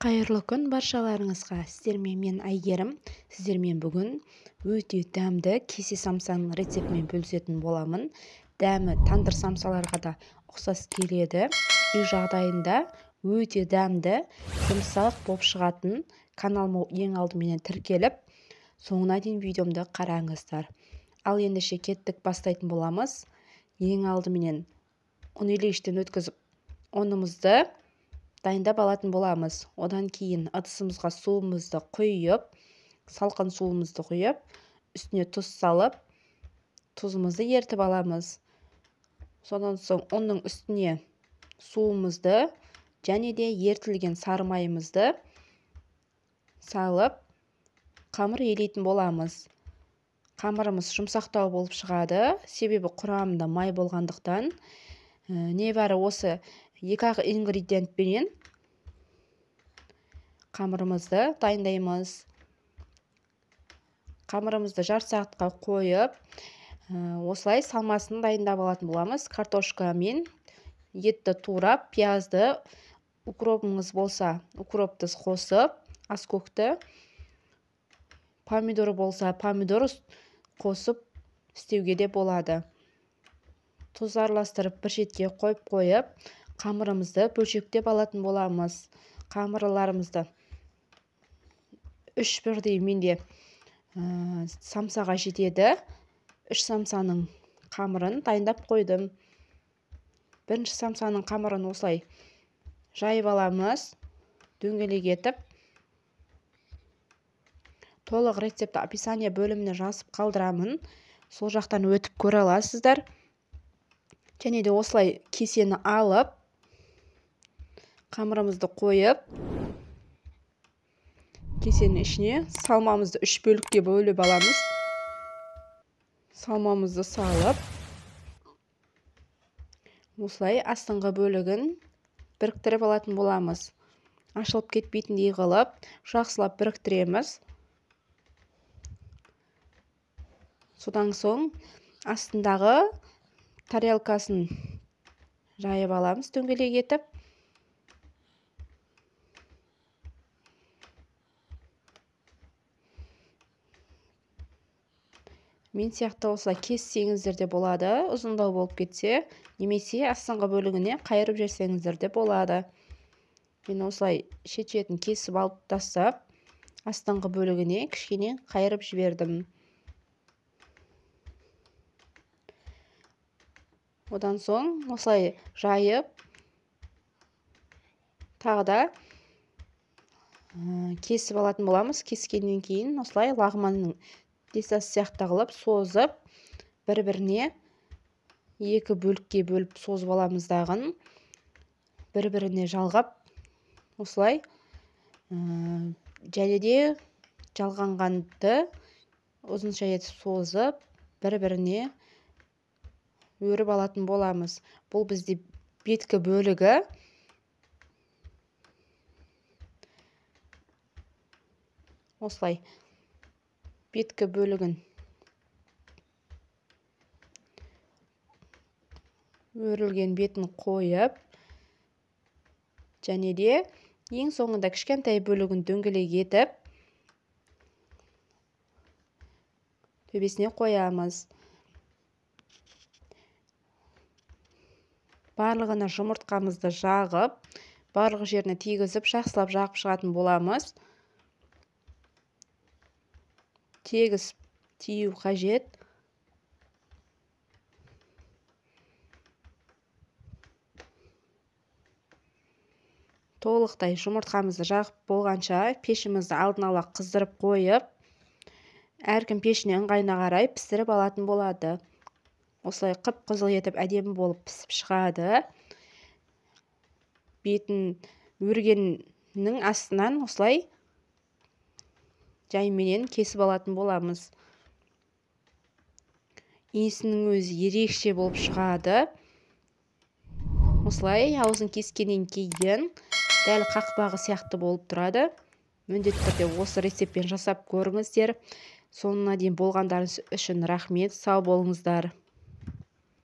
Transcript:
Қайырлы күн баршаларыңызға. Сіздермен мен Әйгерім. Сіздермен бүгін өте дәмді кесе самсаның рецептімен бөлісетін боламын. Дәмі тандыр самсаларға да ұқсас келеді. Үй жағдайында өте дәмді, жұмсақ болып шығатын каналыма ең алдымен тіркеліп, соңына дейін видеомды қараңыздар. Ал ендеше кеттік, бастайтын боламыз. Ең алдымен ұн илегіштен өткізіп, ұнымызды дайындап алатын боламыз. Одан кейін ыдысымызға суымызды құйып, салқын суымызды құйып, үстіне тұз салып, тұзымызды ертіп аламыз. Содан соң ұнның үстіне суымызды және де ертілген сары майымызды салып, қамыр илейтін боламыз. Қамырымыз жұмсақтау болып шығады, себебі құрамында май болғандықтан. Небәрі осы 2 ингредиентпенен қамырымызды дайындаймыз. Қамырымызды жарты сағатқа қойып, осылай салмасын дайындап алатын боламыз. Картошка мен етті турап, пиязды, укропыңыз болса, укропты қосып, аскөкті, помидор болса, помидор қосып істеуге де болады. Тұз араластырып бір шетке қойып, қамырымызды бөлшектеп алатын боламыз. Қамырларымызды 3 бірдей менде самсаға жетеді. 3 самсаның қамырын дайындап қойдым. Бірінші самсаның қамырын осылай жайып аламыз, дөңгелек етіп. Толық рецепті описание бөліміне жазып қалдырамын. Сол жақтан өтіп көре аласыздар. Және де осылай кесені алып, қамырымызды қойып, кесенің ішіне салмамызды 3 бөлікке бөліп аламыз. Салмамызды салып, осылай астыңғы бөлігін біріктіріп алатын боламыз. Ашылып кетпейтіндей қылып, жақсылап біріктіреміз. Содан соң астындағы тарелкасын жайып аламыз, дөңгелек етіп. Мен сияқты осылай кессеңіздер де болады, ұзындау болып кетсе, немесе астыңғы бөлігіне қайырып жерсеңіздер де болады. Мен осылай шет-шетін кесіп алып тастап, астыңғы бөлігіне кішкене қайырып жібердім. Одан соң осылай жайып, тағы да кесіп алатын боламыз. Кескеннен кейін осылай лағманның десасы сияқты қылып созып, бір-біріне 2 бөлікке бөліп созып аламыз дағын. Бір-біріне жалғап, осылай және де жалғанғанды ұзынша етіп созып, бір-біріне өріп алатын боламыз. Бұл бізде беткі бөлігі. Осылай беткі бөлігін өрілген бетін қойып, және де ең соңында кішкентай бөлігін дөңгелек етіп, төбесіне қоямыз. Барлығына жұмыртқамызды жағып, барлық жеріне тигізіп, жақсылап жағып шығатын боламыз. Тегіс тию қажет. Толықтай жұмыртқамызды жағып болғанша пешімізді алдын ала қыздырып қойып, әркім пешіне ыңғайына қарай пісіріп алатын болады. Осылай қып-қызыл етіп әдемі болып пісіп шығады. Бетін өргеннің астынан осылай жайменен кесіп алатын боламыз. Иісінің өзі ерекше болып шығады. Осылай аузын кескеннен кейін дәл қақпағы сияқты болып тұрады. Міндетті түрде осы рецептпен жасап көріңіздер. Соңына дейін болғандарыңыз үшін рахмет. Сау болыңыздар.